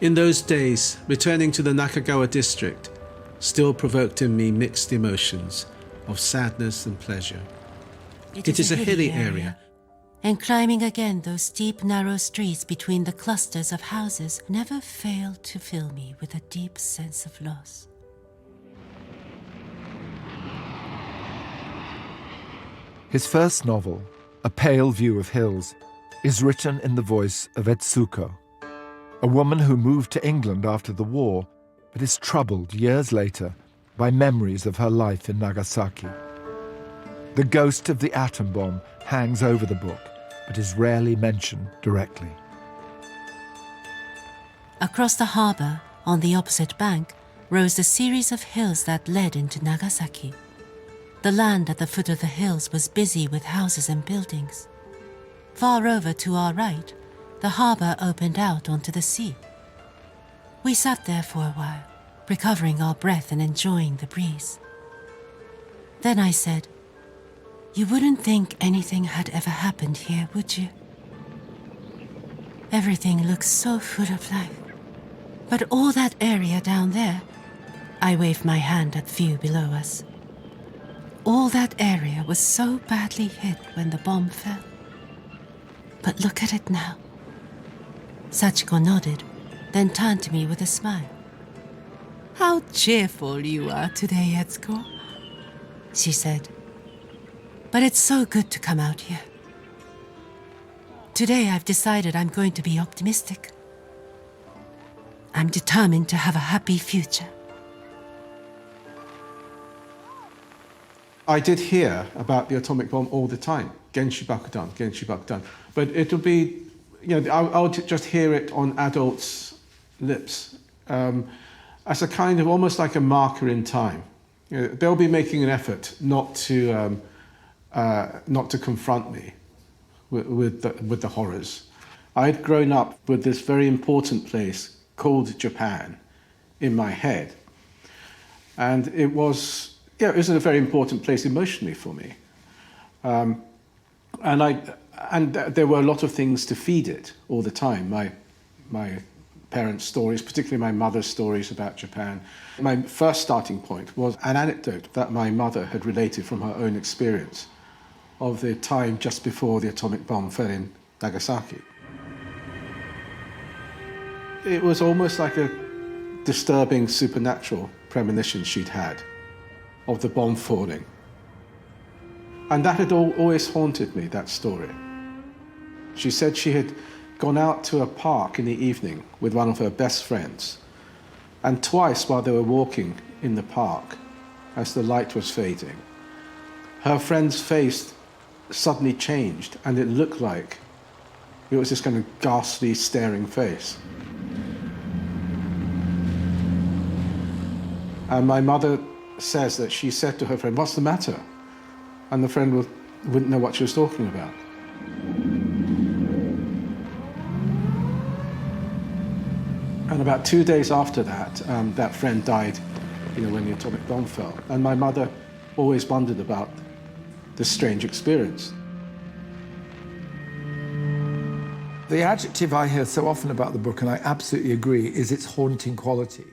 In those days, returning to the Nakagawa district still provoked in me mixed emotions of sadness and pleasure. It is a hilly area, and climbing again those steep, narrow streets between the clusters of houses never failed to fill me with a deep sense of loss. His first novel, A Pale View of Hills, is written in the voice of Etsuko, a woman who moved to England after the war, but is troubled years later by memories of her life in Nagasaki. The ghost of the atom bomb hangs over the book, but is rarely mentioned directly. Across the harbour, on the opposite bank, rose a series of hills that led into Nagasaki. The land at the foot of the hills was busy with houses and buildings. Far over to our right, the harbour opened out onto the sea. We sat there for a while, recovering our breath and enjoying the breeze. Then I said, "You wouldn't think anything had ever happened here, would you? Everything looks so full of life. But all that area down there," I waved my hand at the view below us, "all that area was so badly hit when the bomb fell. But look at it now." Sachiko nodded, then turned to me with a smile. "How cheerful you are today, Etsuko," she said. "But it's so good to come out here. Today I've decided I'm going to be optimistic. I'm determined to have a happy future." I did hear about the atomic bomb all the time, Genshi Bakudan, Genshi Bakudan. But it'll be, I'll just hear it on adults' lips as a kind of almost like a marker in time. They'll be making an effort not to confront me with the horrors. I'd grown up with this very important place called Japan in my head, and it was a very important place emotionally for me. And there were a lot of things to feed it all the time. My parents' stories, particularly my mother's stories about Japan. My first starting point was an anecdote that my mother had related from her own experience of the time just before the atomic bomb fell in Nagasaki. It was almost like a disturbing supernatural premonition she'd had of the bomb falling. And that had always haunted me, that story. She said she had gone out to a park in the evening with one of her best friends, and twice while they were walking in the park, as the light was fading, her friend's face suddenly changed, and it looked like it was this kind of ghastly, staring face. And my mother says that she said to her friend, "What's the matter?" And the friend wouldn't know what she was talking about. And about 2 days after that, that friend died, when the atomic bomb fell. And my mother always wondered about this strange experience. The adjective I hear so often about the book, and I absolutely agree, is its haunting quality.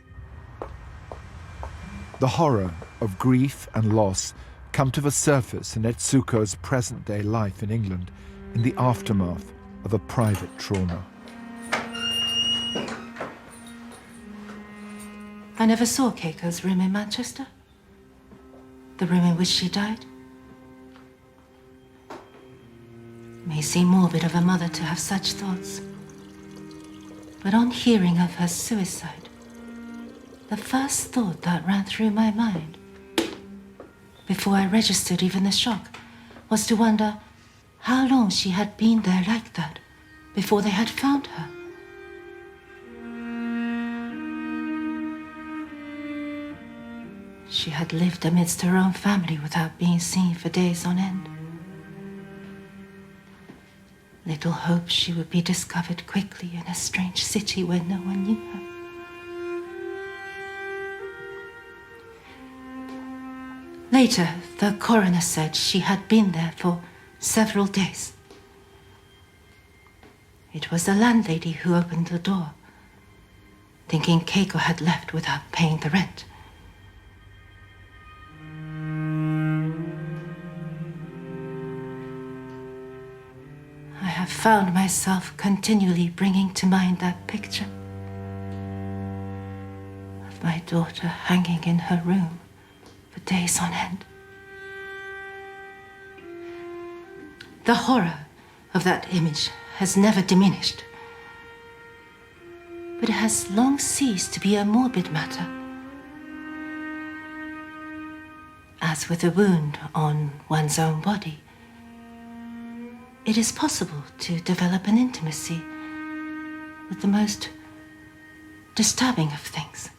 The horror of grief and loss come to the surface in Etsuko's present-day life in England in the aftermath of a private trauma. I never saw Keiko's room in Manchester. The room in which she died. It may seem morbid of a mother to have such thoughts, but on hearing of her suicide, the first thought that ran through my mind, before I registered even the shock, was to wonder how long she had been there like that before they had found her. She had lived amidst her own family without being seen for days on end. Little hope she would be discovered quickly in a strange city where no one knew her. Later, the coroner said she had been there for several days. It was the landlady who opened the door, thinking Keiko had left without paying the rent. I have found myself continually bringing to mind that picture of my daughter hanging in her room for days on end. The horror of that image has never diminished, but it has long ceased to be a morbid matter. As with a wound on one's own body, it is possible to develop an intimacy with the most disturbing of things.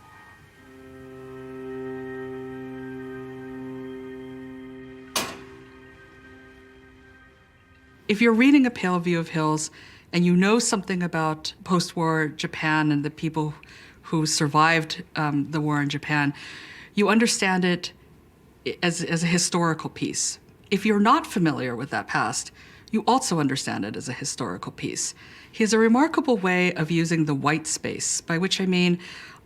If you're reading A Pale View of Hills and you know something about post-war Japan and the people who survived the war in Japan, you understand it as a historical piece. If you're not familiar with that past, you also understand it as a historical piece. He has a remarkable way of using the white space, by which I mean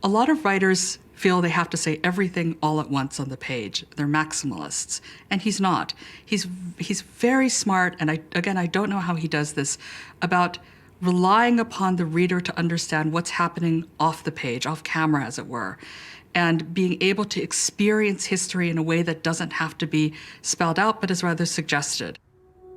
a lot of writers feel they have to say everything all at once on the page. They're maximalists, and he's not. He's very smart, and I don't know how he does this, about relying upon the reader to understand what's happening off the page, off camera, as it were, and being able to experience history in a way that doesn't have to be spelled out, but is rather suggested.